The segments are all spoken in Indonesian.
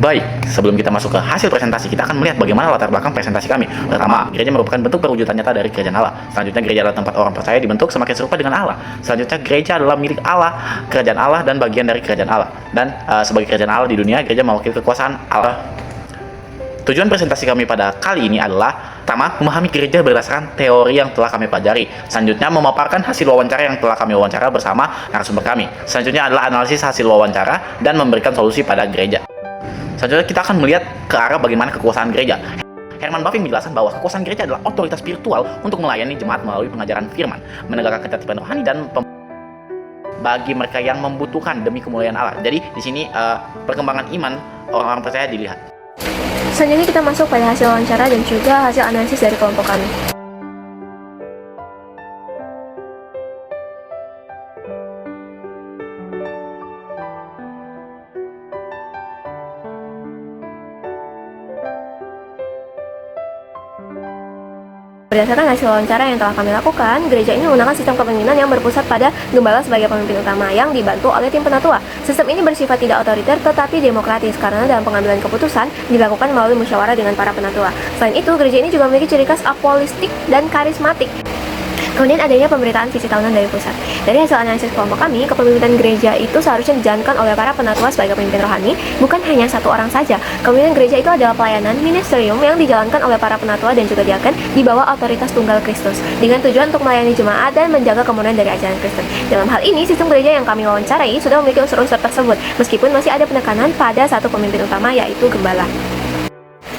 Baik, sebelum kita masuk ke hasil presentasi, kita akan melihat bagaimana latar belakang presentasi kami. Pertama, gereja merupakan bentuk perwujudan nyata dari kerajaan Allah. Selanjutnya, gereja adalah tempat orang percaya dibentuk semakin serupa dengan Allah. Selanjutnya, gereja adalah milik Allah, kerajaan Allah, dan bagian dari kerajaan Allah. Dan sebagai kerajaan Allah di dunia, gereja mewakili kekuasaan Allah. Tujuan presentasi kami pada kali ini adalah pertama, memahami gereja berdasarkan teori yang telah kami pelajari. Selanjutnya, memaparkan hasil wawancara yang telah kami wawancara bersama narasumber kami. Selanjutnya adalah analisis hasil wawancara dan memberikan solusi pada gereja. Selanjutnya kita akan melihat ke arah bagaimana kekuasaan gereja. Herman Bavinck menjelaskan bahwa kekuasaan gereja adalah otoritas spiritual untuk melayani jemaat melalui pengajaran firman, menegakkan ketertiban rohani dan bagi mereka yang membutuhkan demi kemuliaan Allah. Jadi di sini perkembangan iman orang-orang percaya dilihat. Selanjutnya kita masuk pada hasil wawancara dan juga hasil analisis dari kelompok kami. Berdasarkan hasil wawancara yang telah kami lakukan, gereja ini menggunakan sistem kepemimpinan yang berpusat pada gembala sebagai pemimpin utama yang dibantu oleh tim penatua. Sistem ini bersifat tidak otoriter tetapi demokratis karena dalam pengambilan keputusan dilakukan melalui musyawarah dengan para penatua. Selain itu, gereja ini juga memiliki ciri khas apolistik dan karismatik. Kemudian adanya pemberitaan visi tahunan dari pusat. Dari hasil analisis kelompok kami, kepemimpinan gereja itu seharusnya dijalankan oleh para penatua sebagai pemimpin rohani, bukan hanya satu orang saja. Kepemimpinan gereja itu adalah pelayanan ministerium yang dijalankan oleh para penatua dan juga diaken di bawah otoritas tunggal Kristus, dengan tujuan untuk melayani jemaat dan menjaga kemuliaan dari ajaran Kristen. Dalam hal ini, sistem gereja yang kami wawancarai sudah memiliki unsur-unsur tersebut, meskipun masih ada penekanan pada satu pemimpin utama, yaitu gembala.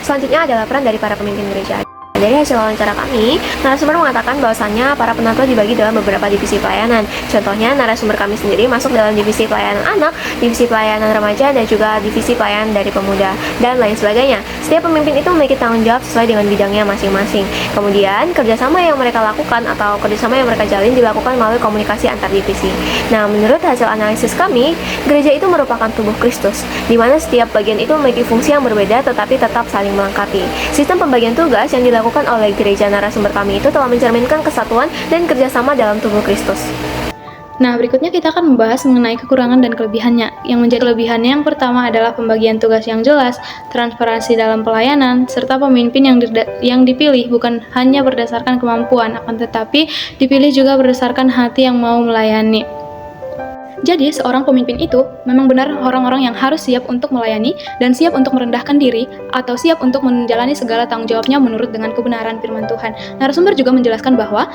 Selanjutnya adalah peran dari para pemimpin gereja. Dari hasil wawancara kami, narasumber mengatakan bahwasannya para penatua dibagi dalam beberapa divisi pelayanan. Contohnya, narasumber kami sendiri masuk dalam divisi pelayanan anak, divisi pelayanan remaja, dan juga divisi pelayanan dari pemuda, dan lain sebagainya. Setiap pemimpin itu memiliki tanggung jawab sesuai dengan bidangnya masing-masing. Kemudian, kerjasama yang mereka lakukan atau kerjasama yang mereka jalin dilakukan melalui komunikasi antar divisi. Nah, menurut hasil analisis kami, gereja itu merupakan tubuh Kristus, di mana setiap bagian itu memiliki fungsi yang berbeda tetapi tetap saling melengkapi. Sistem pembagian tugas yang dilakukan oleh gereja narasumber kami itu telah mencerminkan kesatuan dan kerjasama dalam tubuh Kristus. Nah, berikutnya kita akan membahas mengenai kekurangan dan kelebihannya. Yang menjadi kelebihannya yang pertama adalah pembagian tugas yang jelas, transparansi dalam pelayanan, serta pemimpin yang dipilih bukan hanya berdasarkan kemampuan, akan tetapi dipilih juga berdasarkan hati yang mau melayani. Jadi, seorang pemimpin itu memang benar orang-orang yang harus siap untuk melayani dan siap untuk merendahkan diri atau siap untuk menjalani segala tanggung jawabnya menurut dengan kebenaran firman Tuhan. Narasumber juga menjelaskan bahwa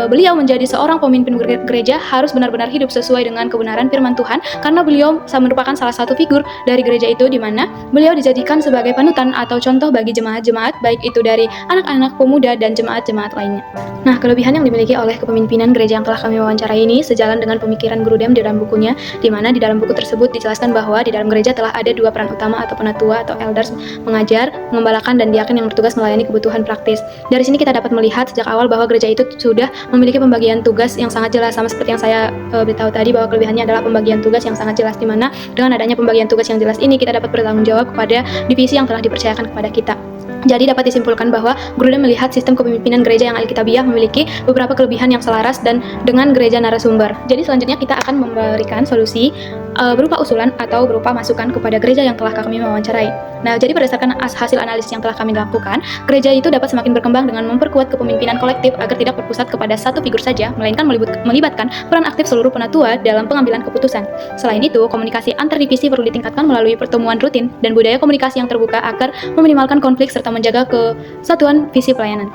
beliau menjadi seorang pemimpin gereja harus benar-benar hidup sesuai dengan kebenaran firman Tuhan karena beliau merupakan salah satu figur dari gereja itu di mana beliau dijadikan sebagai panutan atau contoh bagi jemaat-jemaat baik itu dari anak-anak, pemuda, dan jemaat-jemaat lainnya. Nah, kelebihan yang dimiliki oleh kepemimpinan gereja yang telah kami wawancarai ini sejalan dengan pemikiran Guru Dem di dalam bukunya, di mana di dalam buku tersebut dijelaskan bahwa di dalam gereja telah ada dua peran utama atau penatua atau elders, mengajar, mengembalakan, dan diaken yang bertugas melayani kebutuhan praktis. Dari sini kita dapat melihat sejak awal bahwa gereja itu sudah memiliki pembagian tugas yang sangat jelas, sama seperti yang saya beritahu tadi bahwa kelebihannya adalah pembagian tugas yang sangat jelas, di mana dengan adanya pembagian tugas yang jelas ini kita dapat bertanggung jawab kepada divisi yang telah dipercayakan kepada kita. Jadi dapat disimpulkan bahwa Guru Dem melihat sistem kepemimpinan gereja yang Alkitabiah memiliki beberapa kelebihan yang selaras dan dengan gereja narasumber. Jadi selanjutnya kita akan memberikan solusi berupa usulan atau berupa masukan kepada gereja yang telah kami wawancarai. Nah, jadi berdasarkan hasil analisis yang telah kami lakukan, gereja itu dapat semakin berkembang dengan memperkuat kepemimpinan kolektif agar tidak berpusat kepada satu figur saja, melainkan melibatkan peran aktif seluruh penatua dalam pengambilan keputusan. Selain itu, komunikasi antar divisi perlu ditingkatkan melalui pertemuan rutin dan budaya komunikasi yang terbuka agar meminimalkan konflik serta menjaga kesatuan visi pelayanan.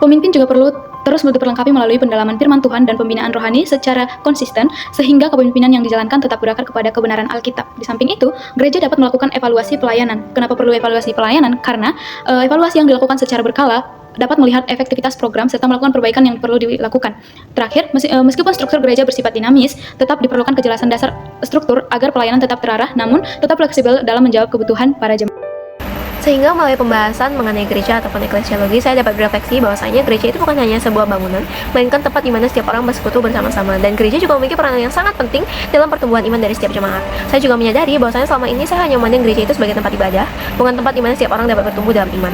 Pemimpin juga perlu terus diperlengkapi melalui pendalaman firman Tuhan dan pembinaan rohani secara konsisten sehingga kepemimpinan yang dijalankan tetap berakar kepada kebenaran Alkitab. Di samping itu, gereja dapat melakukan evaluasi pelayanan. Kenapa perlu evaluasi pelayanan? Karena evaluasi yang dilakukan secara berkala dapat melihat efektivitas program serta melakukan perbaikan yang perlu dilakukan. Terakhir, meskipun struktur gereja bersifat dinamis, tetap diperlukan kejelasan dasar struktur agar pelayanan tetap terarah namun tetap fleksibel dalam menjawab kebutuhan para jemaat. Sehingga melalui pembahasan mengenai gereja ataupun eklesiologi, saya dapat berefleksi bahwasanya gereja itu bukan hanya sebuah bangunan, melainkan tempat di mana setiap orang bersekutu bersama-sama. Dan gereja juga memiliki peranan yang sangat penting dalam pertumbuhan iman dari setiap jemaat. Saya juga menyadari bahwasanya selama ini saya hanya memandang gereja itu sebagai tempat ibadah, bukan tempat di mana setiap orang dapat bertumbuh dalam iman.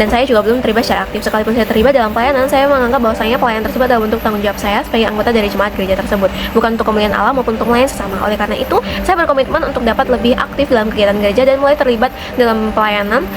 Dan saya juga belum terlibat secara aktif. Sekalipun saya terlibat dalam pelayanan, saya menganggap bahwasanya pelayanan tersebut adalah bentuk tanggung jawab saya sebagai anggota dari jemaat gereja tersebut, bukan untuk kemuliaan Allah maupun untuk melayani sesama. Oleh karena itu, saya berkomitmen untuk dapat lebih aktif dalam kegiatan gereja dan mulai terlibat dalam pelayanan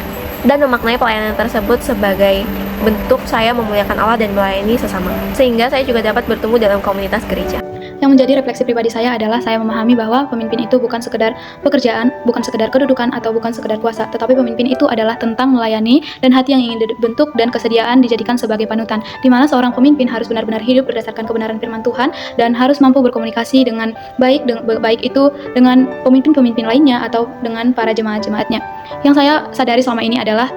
dan memaknai pelayanan tersebut sebagai bentuk saya memuliakan Allah dan melayani sesama, sehingga saya juga dapat bertumbuh dalam komunitas gereja. Yang menjadi refleksi pribadi saya adalah saya memahami bahwa pemimpin itu bukan sekedar pekerjaan, bukan sekedar kedudukan, atau bukan sekedar kuasa, tetapi pemimpin itu adalah tentang melayani dan hati yang ingin dibentuk dan kesediaan dijadikan sebagai panutan, di mana seorang pemimpin harus benar-benar hidup berdasarkan kebenaran firman Tuhan dan harus mampu berkomunikasi dengan baik, baik itu dengan pemimpin-pemimpin lainnya atau dengan para jemaat-jemaatnya. Yang saya sadari selama ini adalah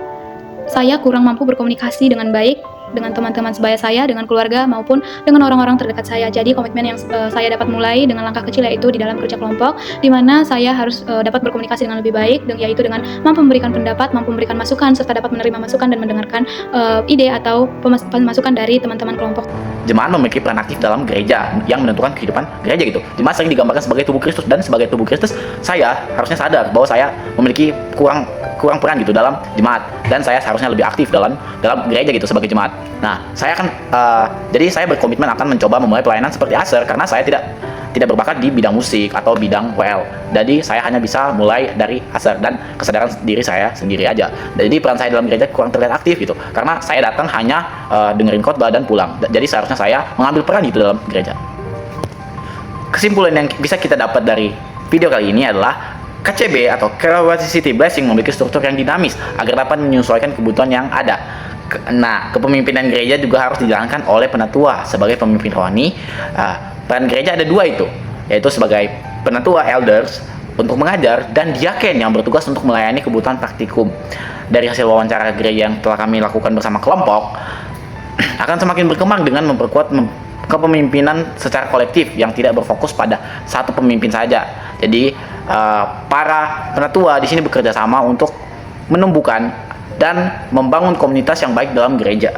saya kurang mampu berkomunikasi dengan baik dengan teman-teman sebaya saya, dengan keluarga, maupun dengan orang-orang terdekat saya. Jadi komitmen yang saya dapat mulai dengan langkah kecil yaitu di dalam kerja kelompok, di mana saya harus dapat berkomunikasi dengan lebih baik, yaitu dengan mampu memberikan pendapat, mampu memberikan masukan, serta dapat menerima masukan dan mendengarkan ide atau masukan dari teman-teman kelompok. Jemaat memiliki peran aktif dalam gereja yang menentukan kehidupan gereja gitu. Jemaat sering digambarkan sebagai tubuh Kristus, dan sebagai tubuh Kristus saya harusnya sadar bahwa saya memiliki kurang peran gitu dalam jemaat, dan saya seharusnya lebih aktif dalam gereja gitu sebagai jemaat. Nah, saya akan jadi saya berkomitmen akan mencoba memulai pelayanan seperti Aser, karena saya tidak berbakat di bidang musik atau bidang WL. Jadi saya hanya bisa mulai dari Aser dan kesadaran diri saya sendiri aja. Jadi peran saya dalam gereja kurang terlihat aktif gitu, karena saya datang hanya dengerin khotbah dan pulang. Jadi seharusnya saya mengambil peran gitu dalam gereja. Kesimpulan yang bisa kita dapat dari video kali ini adalah KCB atau Capacity Blessing memiliki struktur yang dinamis agar dapat menyesuaikan kebutuhan yang ada. Nah, kepemimpinan gereja juga harus dijalankan oleh penatua sebagai pemimpin rohani. Peran gereja ada dua itu, yaitu sebagai penatua elders untuk mengajar, dan diaken yang bertugas untuk melayani kebutuhan praktikum. Dari hasil wawancara gereja yang telah kami lakukan bersama kelompok, akan semakin berkembang dengan memperkuat kepemimpinan secara kolektif yang tidak berfokus pada satu pemimpin saja. Jadi para penatua di sini bekerja sama untuk menumbuhkan dan membangun komunitas yang baik dalam gereja.